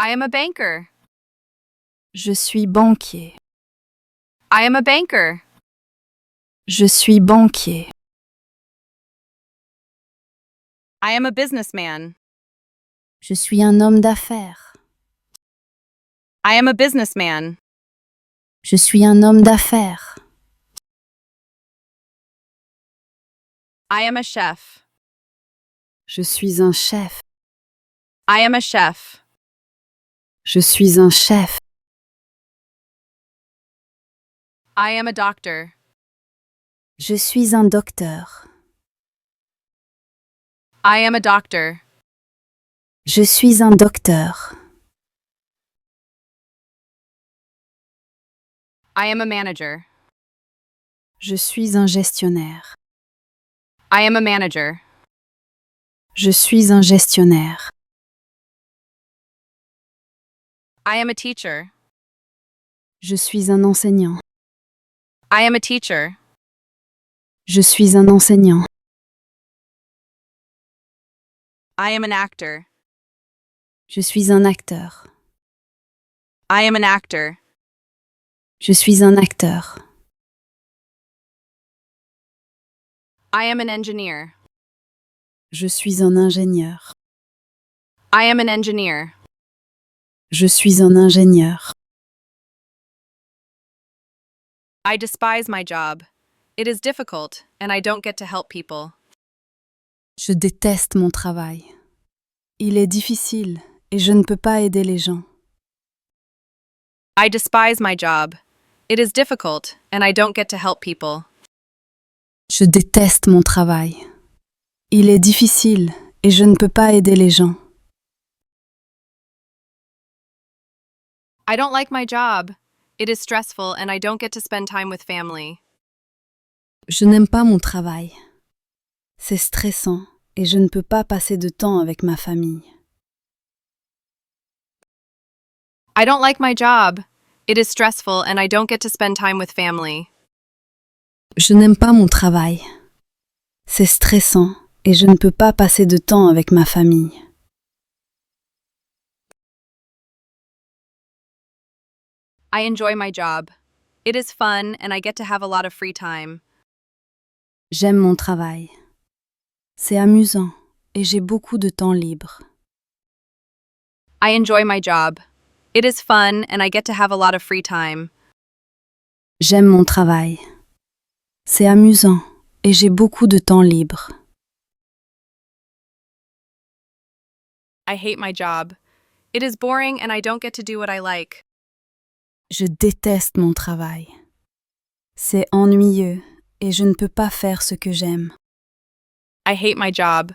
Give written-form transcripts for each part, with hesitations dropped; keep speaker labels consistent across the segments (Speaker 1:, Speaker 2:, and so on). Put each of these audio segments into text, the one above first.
Speaker 1: I am a banker.
Speaker 2: Je suis banquier.
Speaker 1: I am a banker.
Speaker 2: Je suis banquier.
Speaker 1: I am a businessman.
Speaker 2: Je suis un homme d'affaires.
Speaker 1: I am a businessman.
Speaker 2: Je suis un homme d'affaires.
Speaker 1: I am a chef.
Speaker 2: Je suis un chef.
Speaker 1: I am a chef.
Speaker 2: Je suis un chef.
Speaker 1: I am a doctor.
Speaker 2: Je suis un docteur.
Speaker 1: I am a doctor.
Speaker 2: Je suis un docteur.
Speaker 1: I am a manager.
Speaker 2: Je suis un gestionnaire.
Speaker 1: I am a manager.
Speaker 2: Je suis un gestionnaire.
Speaker 1: I am a teacher.
Speaker 2: Je suis un enseignant.
Speaker 1: I am a teacher.
Speaker 2: Je suis un enseignant.
Speaker 1: I am an actor.
Speaker 2: Je suis un acteur.
Speaker 1: I am an actor.
Speaker 2: Je suis un acteur.
Speaker 1: I am an engineer.
Speaker 2: Je suis un ingénieur.
Speaker 1: I am an engineer.
Speaker 2: Je suis un ingénieur.
Speaker 1: I despise my job. It is difficult, and I don't get to help people.
Speaker 2: Je déteste mon travail. Il est difficile et je ne peux pas aider les gens.
Speaker 1: I despise my job. It is difficult, and I don't get to help people.
Speaker 2: Je déteste mon travail. Il est difficile et je ne peux pas aider les gens.
Speaker 1: I don't like my job. It is stressful, and I don't get to spend time with family.
Speaker 2: Je n'aime pas mon travail. C'est stressant et je ne peux pas passer de temps avec ma famille.
Speaker 1: I don't like my job. It is stressful, and I don't get to spend time with family.
Speaker 2: Je n'aime pas mon travail. C'est stressant et je ne peux pas passer de temps avec ma famille.
Speaker 1: I enjoy my job. It is fun, and I get to have a lot of free time.
Speaker 2: J'aime mon travail. C'est amusant et j'ai beaucoup de temps libre.
Speaker 1: I enjoy my job. It is fun, and I get to have a lot of free time.
Speaker 2: J'aime mon travail. C'est amusant et j'ai beaucoup de temps libre.
Speaker 1: I hate my job. It is boring, and I don't get to do what I like.
Speaker 2: Je déteste mon travail. C'est ennuyeux et je ne peux pas faire ce que j'aime.
Speaker 1: I hate my job.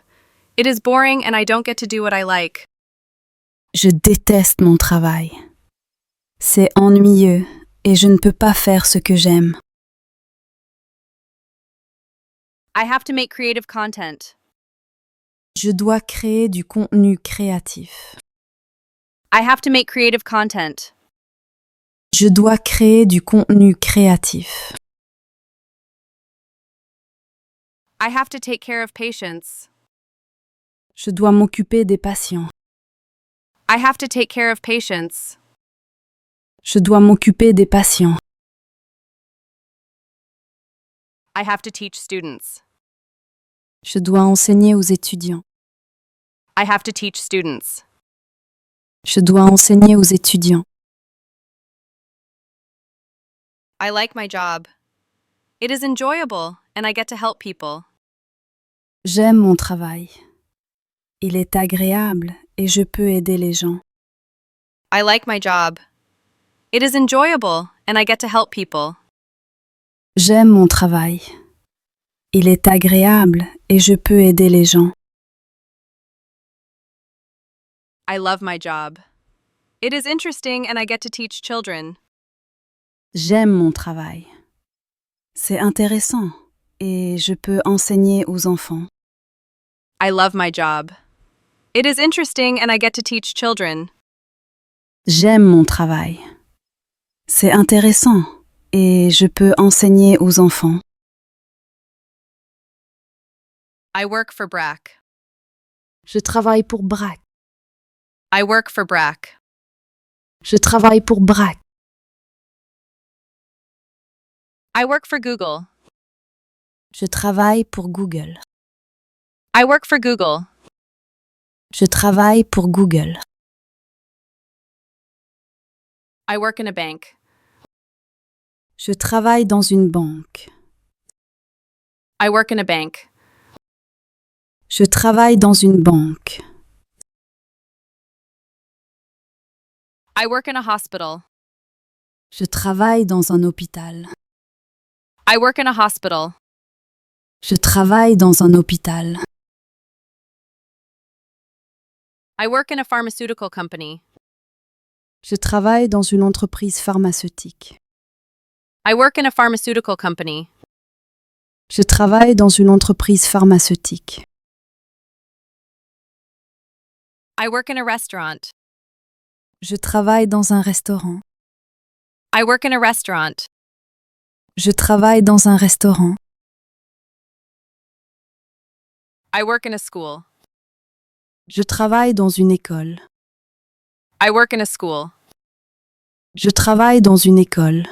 Speaker 1: It is boring, and I don't get to do what I like.
Speaker 2: Je déteste mon travail. C'est ennuyeux et je ne peux pas faire ce que j'aime.
Speaker 1: I have to make creative content.
Speaker 2: Je dois créer du contenu créatif.
Speaker 1: I have to make creative content.
Speaker 2: Je dois créer du contenu créatif.
Speaker 1: I have to take care of patients.
Speaker 2: Je dois m'occuper des patients.
Speaker 1: I have to take care of patients.
Speaker 2: Je dois m'occuper des patients.
Speaker 1: I have to teach students.
Speaker 2: Je dois enseigner aux étudiants.
Speaker 1: I have to teach students.
Speaker 2: Je dois enseigner aux étudiants.
Speaker 1: I like my job. It is enjoyable, and I get to help people.
Speaker 2: J'aime mon travail. Il est agréable et je peux aider les gens.
Speaker 1: I like my job. It is enjoyable, and I get to help people.
Speaker 2: J'aime mon travail. Il est agréable et je peux aider les gens.
Speaker 1: I love my job. It is interesting, and I get to teach children.
Speaker 2: J'aime mon travail. C'est intéressant et je peux enseigner aux enfants.
Speaker 1: I love my job. It is interesting, and I get to teach children.
Speaker 2: J'aime mon travail. C'est intéressant et je peux enseigner aux enfants.
Speaker 1: I work for BRAC.
Speaker 2: Je travaille pour BRAC.
Speaker 1: I work for BRAC.
Speaker 2: Je travaille pour Braque.
Speaker 1: I work for Google.
Speaker 2: Je travaille pour Google.
Speaker 1: I work for Google.
Speaker 2: Je travaille pour Google.
Speaker 1: I work in a bank.
Speaker 2: Je travaille dans une banque.
Speaker 1: I work in a bank.
Speaker 2: Je travaille dans une banque.
Speaker 1: I work in a hospital.
Speaker 2: Je travaille dans un hôpital.
Speaker 1: I work in a hospital.
Speaker 2: Je travaille dans un hôpital.
Speaker 1: I work in a pharmaceutical company.
Speaker 2: Je travaille dans une entreprise pharmaceutique.
Speaker 1: I work in a pharmaceutical company.
Speaker 2: Je travaille dans une entreprise pharmaceutique.
Speaker 1: I work in a restaurant.
Speaker 2: Je travaille dans un restaurant.
Speaker 1: I work in a restaurant.
Speaker 2: Je travaille dans un restaurant.
Speaker 1: I work in a school.
Speaker 2: Je travaille dans une école.
Speaker 1: I work in a school.
Speaker 2: Je travaille dans une école.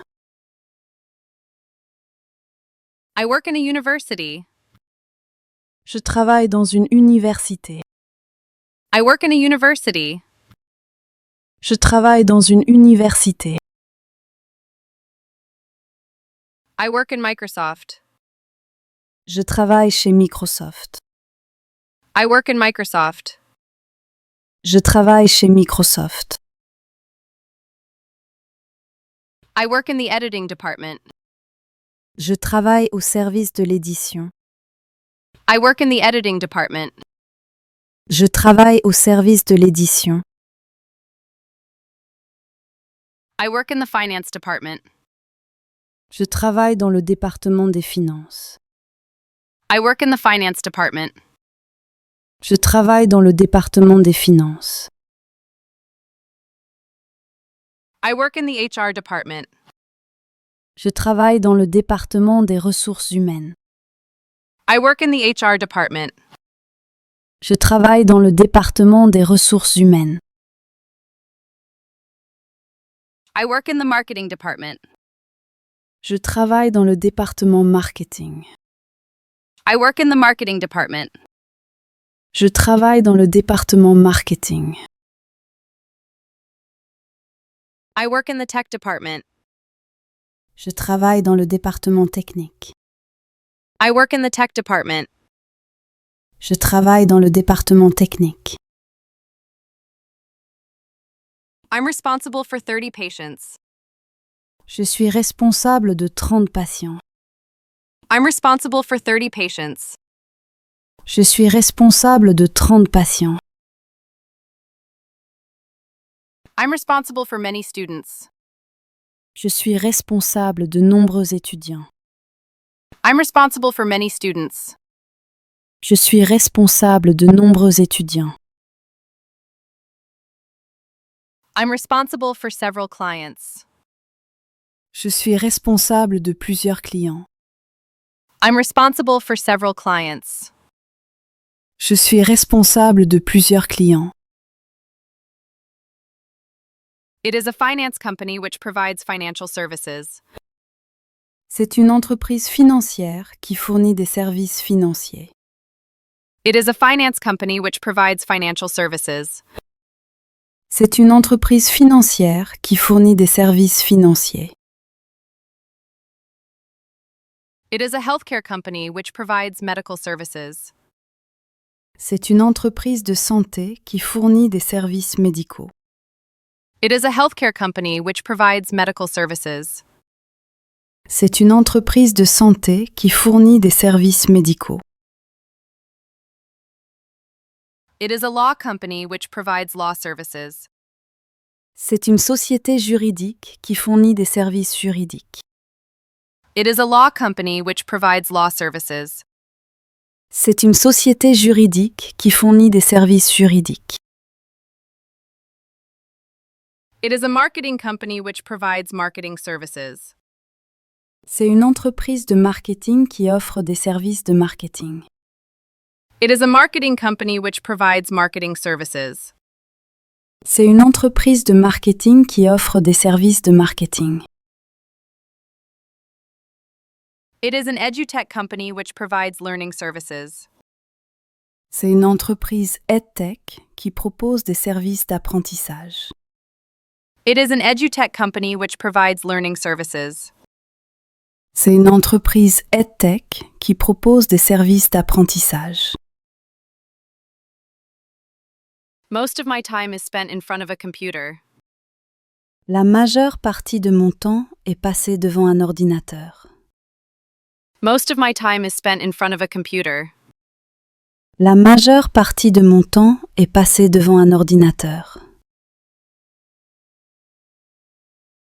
Speaker 1: I work in a university.
Speaker 2: Je travaille dans une université.
Speaker 1: I work in a university.
Speaker 2: Je travaille dans une université.
Speaker 1: I work in Microsoft.
Speaker 2: Je travaille chez Microsoft.
Speaker 1: I work in Microsoft.
Speaker 2: Je travaille chez Microsoft.
Speaker 1: I work in the editing department.
Speaker 2: Je travaille au service de l'édition.
Speaker 1: I work in the editing department.
Speaker 2: Je travaille au service de l'édition.
Speaker 1: I work in the finance department.
Speaker 2: Je travaille dans le département des finances.
Speaker 1: I work in the finance department.
Speaker 2: Je travaille dans le département des finances.
Speaker 1: I work in the HR department.
Speaker 2: Je travaille dans le département des ressources humaines.
Speaker 1: I work in the HR department.
Speaker 2: Je travaille dans le département des ressources humaines.
Speaker 1: I work in the marketing department.
Speaker 2: Je travaille dans le département marketing.
Speaker 1: I work in the marketing department.
Speaker 2: Je travaille dans le département marketing.
Speaker 1: I work in the tech department.
Speaker 2: Je travaille dans le département technique.
Speaker 1: I work in the tech department.
Speaker 2: Je travaille dans le département technique.
Speaker 1: I'm responsible for 30 patients.
Speaker 2: Je suis responsable de 30 patients.
Speaker 1: I'm responsible for 30 patients.
Speaker 2: Je suis responsable de 30 patients.
Speaker 1: I'm responsible for many students.
Speaker 2: Je suis responsable de nombreux étudiants.
Speaker 1: I'm responsible for many students.
Speaker 2: Je suis responsable de nombreux étudiants.
Speaker 1: I'm responsible for several clients.
Speaker 2: Je suis responsable de plusieurs clients.
Speaker 1: I'm responsible for several clients.
Speaker 2: Je suis responsable de plusieurs clients.
Speaker 1: It is a finance company which provides financial services.
Speaker 2: C'est une entreprise financière qui fournit des services financiers.
Speaker 1: It is a finance company which provides financial services.
Speaker 2: C'est une entreprise financière qui fournit des services financiers.
Speaker 1: It is a healthcare company which provides medical services.
Speaker 2: C'est une entreprise de santé qui fournit des services médicaux.
Speaker 1: It is a healthcare company which provides medical services.
Speaker 2: C'est une entreprise de santé qui fournit des services médicaux.
Speaker 1: It is a law company which provides law services.
Speaker 2: C'est une société juridique qui fournit des services juridiques.
Speaker 1: It is a law company which provides law services.
Speaker 2: C'est une société juridique qui fournit des services juridiques.
Speaker 1: It is a marketing company which provides marketing services.
Speaker 2: C'est une entreprise de marketing qui offre des services de marketing.
Speaker 1: It is a marketing company which provides marketing services.
Speaker 2: C'est une entreprise de marketing qui offre des services de marketing.
Speaker 1: It is an edutech company which provides learning services.
Speaker 2: C'est une entreprise EdTech qui propose des services d'apprentissage.
Speaker 1: It is an edutech company which provides learning services.
Speaker 2: C'est une entreprise EdTech qui propose des services d'apprentissage.
Speaker 1: Most of my time is spent in front of a computer.
Speaker 2: La majeure partie de mon temps est passée devant un ordinateur.
Speaker 1: Most of my time is spent in front of a computer.
Speaker 2: La majeure partie de mon temps est passée devant un ordinateur.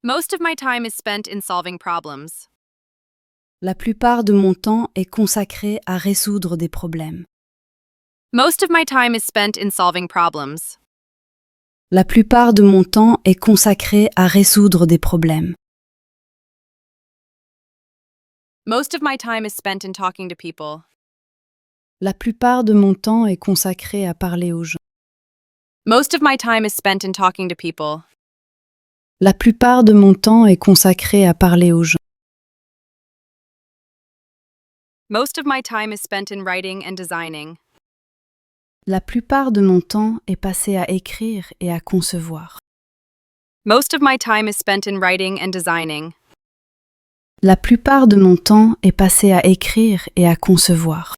Speaker 1: Most of my time is spent in solving problems.
Speaker 2: La plupart de mon temps est consacré à résoudre des problèmes.
Speaker 1: Most of my time is spent in solving problems.
Speaker 2: La plupart de mon temps est consacré à résoudre des problèmes.
Speaker 1: Most of my time is spent in talking to people.
Speaker 2: La plupart de mon temps est consacré à parler aux gens.
Speaker 1: Most of my time is spent in talking to people.
Speaker 2: La plupart de mon temps est consacré à parler aux gens.
Speaker 1: Most of my time is spent in writing and designing.
Speaker 2: La plupart de mon temps est passé à écrire et à concevoir.
Speaker 1: Most of my time is spent in writing and designing.
Speaker 2: La plupart de mon temps est passé à écrire et à concevoir.